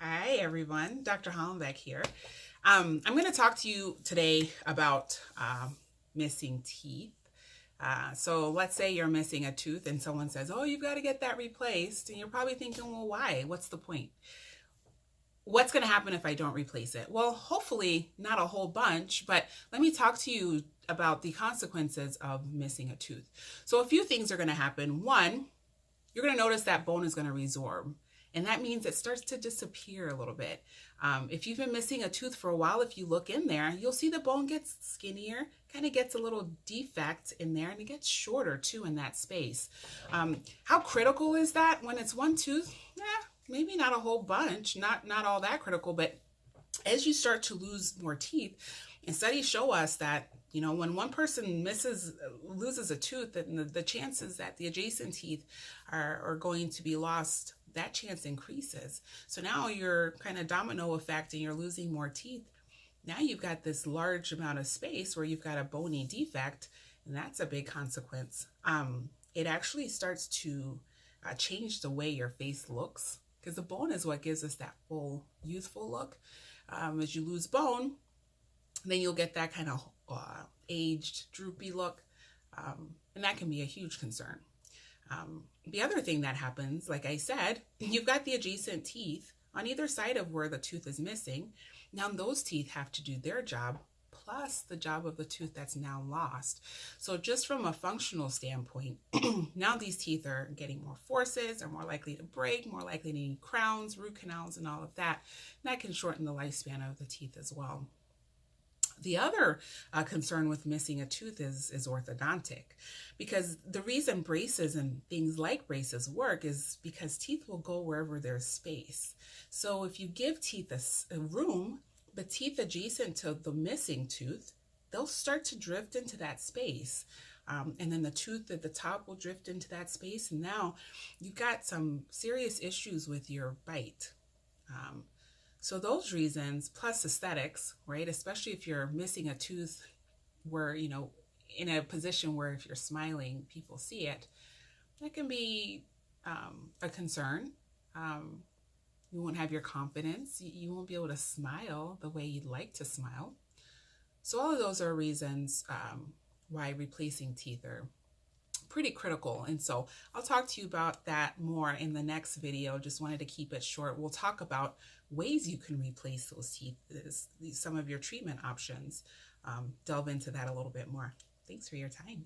Hi, everyone. Dr. Hollenbeck here. I'm going to talk to you today about missing teeth. So let's say you're missing a tooth and someone says, "Oh, you've got to get that replaced." And you're probably thinking, "Well, why? What's the point? What's going to happen if I don't replace it?" Well, hopefully not a whole bunch, but let me talk to you about the consequences of missing a tooth. So a few things are going to happen. One, you're going to notice that bone is going to resorb. And that means it starts to disappear a little bit. If you've been missing a tooth for a while, if you look in there, you'll see the bone gets skinnier, kind of gets a little defect in there, and it gets shorter too in that space. How critical is that when it's one tooth? Maybe not a whole bunch, not all that critical, but as you start to lose more teeth, and studies show us that when one person loses a tooth, then the chances that the adjacent teeth are going to be lost, that chance increases. So now you're kind of domino effect and you're losing more teeth. Now you've got this large amount of space where you've got a bony defect, and that's a big consequence. It actually starts to change the way your face looks, because the bone is what gives us that full youthful look. As you lose bone, then you'll get that kind of aged, droopy look, and that can be a huge concern. The other thing that happens, like I said, you've got the adjacent teeth on either side of where the tooth is missing. Now those teeth have to do their job plus the job of the tooth that's now lost. So just from a functional standpoint, now these teeth are getting more forces, are more likely to break, more likely to need crowns, root canals, and all of that. And that can shorten the lifespan of the teeth as well. The other concern with missing a tooth is orthodontic, because the reason braces and things like braces work is because teeth will go wherever there's space. So if you give teeth a room, the teeth adjacent to the missing tooth, they'll start to drift into that space. And then the tooth at the top will drift into that space. And now you've got some serious issues with your bite. So those reasons, plus aesthetics, right? Especially if you're missing a tooth where, in a position where if you're smiling, people see it, that can be a concern. You won't have your confidence. You won't be able to smile the way you'd like to smile. So all of those are reasons why replacing teeth are pretty critical. And so I'll talk to you about that more in the next video. Just wanted to keep it short. We'll talk about ways you can replace those teeth, some of your treatment options. Delve into that a little bit more. Thanks for your time.